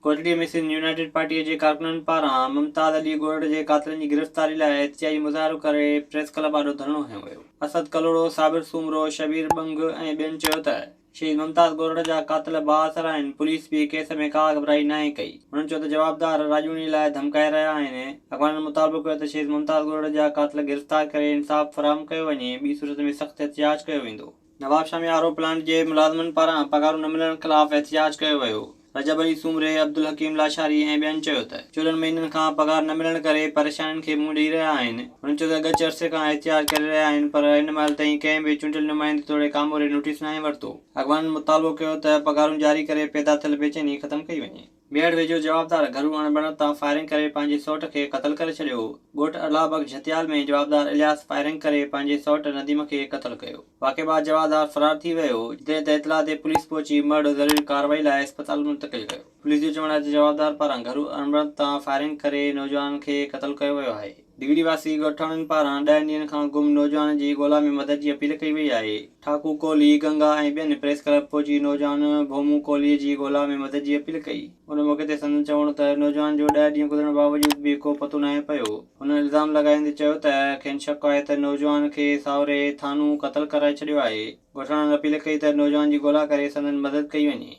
कोटड़ीअ में सिंध यूनाइटेड पार्टीअ जे कारकुननि पारां मुमताज़ अली ॻोड़ जे क़ातिलनि जी गिरफ़्तारी लाइ एहतिजाजी मुज़ाहिरो करे प्रेस क्लब आॾो धरणो हंयो वियो। असद कलोड़ो, साबिर सूमरो, शबीर बंग ऐं ॿियनि चयो त शहीद मुमताज़ ॻोड़ जा क़ातिल बाअसर आहिनि। पुलिस बि केस में का घबराई नाहे कई। हुननि चयो त जवाबदार राजूनी लाइ धमकाए रहिया आहिनि। अख़बारनि मुतालबो कयो त शहीद मुमताज़ ॻोड़ जा क़ातिल गिरफ़्तार करे इंसाफ़ फ़राहम कयो वञे, ॿी सूरत में सख़्तु एहतिजाज कयो वेंदो। नवाब शाह में आरो प्लांट जे मुलाज़िमनि पारां पघारूं न मिलण ख़िलाफ़ एहतिजाज कयो वियो। रजब अली सूमरे, अब्दुल हकीम लाशारी ऐं ॿियनि चयो त चोॾहनि महीननि खां पघार न मिलण करे परेशानियुनि खे मुंहुं ॾेई रहिया आहिनि। हुननि चयो त ॻच अरसे खां एहतिजाज करे रहिया आहिनि, पर हिन महिल ताईं कंहिं बि चूंडियल नुमाइंदे तोड़े कामोरे नोटिस नाहे वरितो। अख़बारनि मुतालबो कयो त पघारूं जारी करे पैदा थियल बेचैनी ख़तमु कई वञे। ॿीहर वेझो जवाबदार घरू अणबण तां फायरिंग करे पंहिंजे सौट खे क़तल करे छॾियो। ॻोठ अलाहबग झतियाल में जवाबदार इलियास फायरिंग करे पंहिंजे सौट नदीम खे क़तल कयो। वाक़े बाद जवाबदार फरार थी वियो, जॾहिं त इतला ते पुलिस पहुची मर्द ज़रूरी कार्रवाई लाइ इस्पताल मुंतक़िल कयो। पुलिस जो चवणु आहे त जवाबदार पारां घरू अणबण तां फायरिंग करे नौजवान खे क़तल कयो वियो आहे। डिगड़ी वासी ॻोठाणनि पारां 10 ॾींहंनि खां गुम नौजवान जी ॻोल्हा में मदद जी अपील कई वई आहे। ठाकू कोहली, गंगा ऐं ॿियनि प्रेस क्लब पहुची नौजवान भोमू कोहलीअ जी ॻोल्हा में मदद जी अपील कई। उन मौक़े ते संदनि चवणु त नौजवान जो 10 ॾींहं गुज़रण बावजूद बि को पतो नाहे पियो। हुन इल्ज़ाम लॻाईंदे चयो त खेनि शक आहे त नौजवान खे साहुरे थानू क़तल कराए छॾियो आहे। ॻोठाणनि अपील कई त नौजवान जी ॻोल्हा करे संदनि मदद कई वञे।